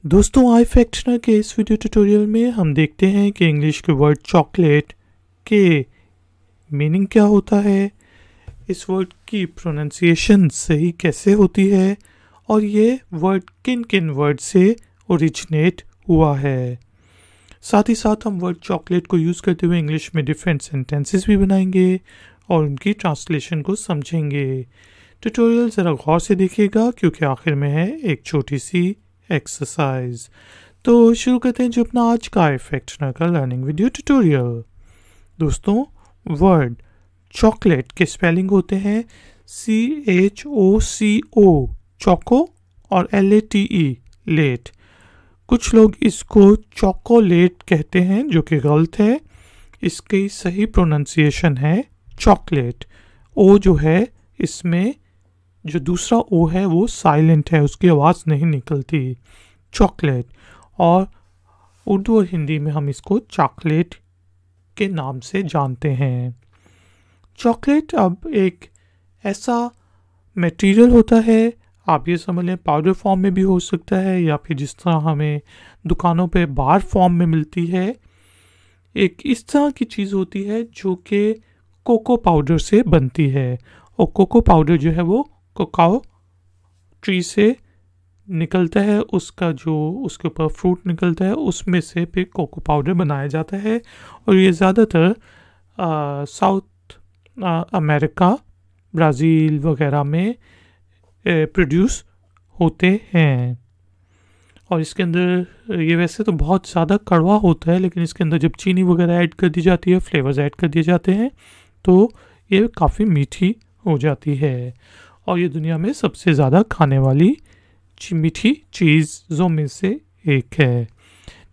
दोस्तों आई फैक्शनर के इस वीडियो ट्यूटोरियल में हम देखते हैं कि इंग्लिश के वर्ड चॉकलेट के मीनिंग क्या होता है, इस वर्ड की प्रोनाउंसिएशन सही कैसे होती है और ये वर्ड किन किन वर्ड से ओरिजिनेट हुआ है। साथ ही साथ हम वर्ड चॉकलेट को यूज़ करते हुए इंग्लिश में डिफरेंट सेंटेंसेस भी बनाएंगे और उनकी ट्रांसलेशन को समझेंगे। ट्यूटोरियल ज़रा गौर से देखिएगा क्योंकि आखिर में है एक छोटी सी एक्सरसाइज। तो शुरू करते हैं जो अपना आज का फैक्शनर का लर्निंग वीडियो ट्यूटोरियल। दोस्तों वर्ड चॉकलेट के स्पेलिंग होते हैं CHOCO चोको और LATE लेट। कुछ लोग इसको चॉकोलेट कहते हैं जो कि गलत है। इसकी सही प्रोनाउंसिएशन है चॉकलेट। ओ जो है इसमें जो दूसरा ओ है वो साइलेंट है, उसकी आवाज़ नहीं निकलती। चॉकलेट। और उर्दू और हिंदी में हम इसको चॉकलेट के नाम से जानते हैं। चॉकलेट अब एक ऐसा मटेरियल होता है, आप ये समझ लें पाउडर फॉर्म में भी हो सकता है या फिर जिस तरह हमें दुकानों पे बार फॉर्म में मिलती है। एक इस तरह की चीज़ होती है जो कि कोको पाउडर से बनती है और कोको पाउडर जो है वो कोकाओ ट्री से निकलता है, उसका जो उसके ऊपर फ्रूट निकलता है उसमें से फिर कोको पाउडर बनाया जाता है और ये ज़्यादातर साउथ अमेरिका, ब्राज़ील वगैरह में प्रोड्यूस होते हैं। और इसके अंदर ये वैसे तो बहुत ज़्यादा कड़वा होता है, लेकिन इसके अंदर जब चीनी वगैरह ऐड कर दी जाती है, फ्लेवर्स ऐड कर दिए जाते हैं तो ये काफ़ी मीठी हो जाती है और ये दुनिया में सबसे ज़्यादा खाने वाली मीठी चीज़ों में से एक है।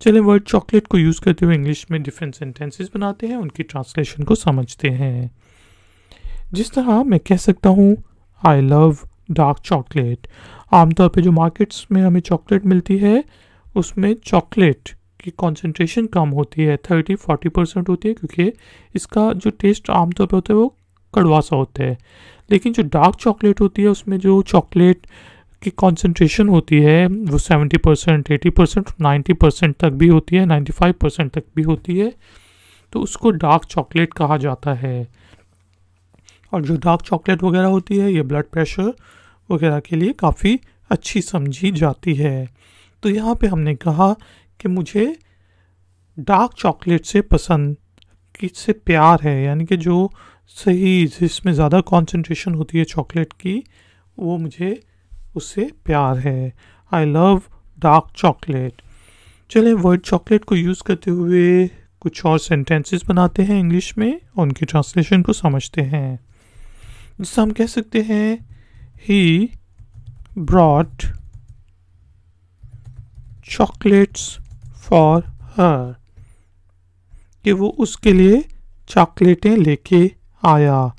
चलिए वर्ड चॉकलेट को यूज़ करते हुए इंग्लिश में डिफरेंट सेंटेंसेस बनाते हैं, उनकी ट्रांसलेशन को समझते हैं। जिस तरह मैं कह सकता हूँ आई लव डार्क चॉकलेट। आमतौर पे जो मार्केट्स में हमें चॉकलेट मिलती है उसमें चॉकलेट की कॉन्सेंट्रेशन कम होती है, 30-40% होती है, क्योंकि इसका जो टेस्ट आमतौर पे होता है वो कड़वा सा होता है। लेकिन जो डार्क चॉकलेट होती है उसमें जो चॉकलेट की कॉन्सेंट्रेशन होती है वो 70%, 80%, 90% तक भी होती है, 95% तक भी होती है, तो उसको डार्क चॉकलेट कहा जाता है। और जो डार्क चॉकलेट वगैरह होती है ये ब्लड प्रेशर वगैरह के लिए काफ़ी अच्छी समझी जाती है। तो यहाँ पे हमने कहा कि मुझे डार्क चॉकलेट से पसंद, किससे प्यार है, यानी कि जो सही जिसमें ज़्यादा कंसंट्रेशन होती है चॉकलेट की वो मुझे उससे प्यार है। I love dark chocolate. चलें वर्ड चॉकलेट को यूज़ करते हुए कुछ और सेंटेंसेस बनाते हैं इंग्लिश में और उनकी ट्रांसलेशन को समझते हैं। जिससे हम कह सकते हैं he brought chocolates for her, कि वो उसके लिए चॉकलेटें लेके आया।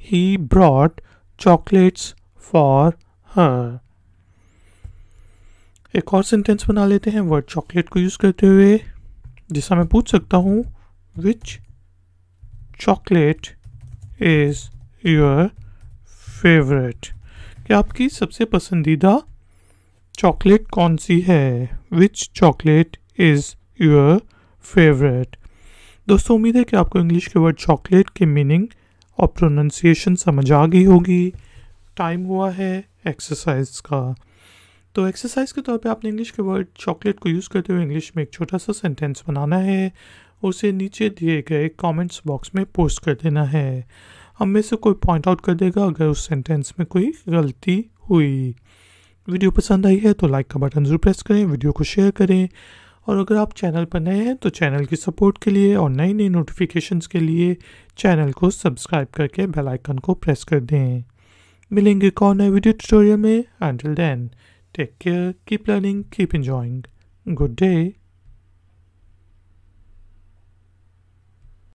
He brought chocolates for her. एक और सेंटेंस बना लेते हैं वर्ड चॉकलेट को यूज़ करते हुए, जिससे मैं पूछ सकता हूँ विच चॉकलेट इज़ योर फेवरेट, कि आपकी सबसे पसंदीदा चॉकलेट कौन सी है। विच चॉकलेट इज़ योर फेवरेट। दोस्तों उम्मीद है कि आपको इंग्लिश के वर्ड चॉकलेट के मीनिंग और प्रोनाउंसिएशन समझ आ गई होगी। टाइम हुआ है एक्सरसाइज का। तो एक्सरसाइज के तौर पे आपने इंग्लिश के वर्ड चॉकलेट को यूज़ करते हुए इंग्लिश में एक छोटा सा सेंटेंस बनाना है, उसे नीचे दिए गए कमेंट्स बॉक्स में पोस्ट कर देना है। हम में से कोई पॉइंट आउट कर देगा अगर उस सेंटेंस में कोई गलती हुई। वीडियो पसंद आई है तो लाइक का बटन ज़रूर प्रेस करें, वीडियो को शेयर करें और अगर आप चैनल पर नए हैं तो चैनल की सपोर्ट के लिए और नई नई नोटिफिकेशंस के लिए चैनल को सब्सक्राइब करके बेल आइकन को प्रेस कर दें। मिलेंगे एक और नए वीडियो ट्यूटोरियल में। Until then, take care, keep learning, keep enjoying. Good day.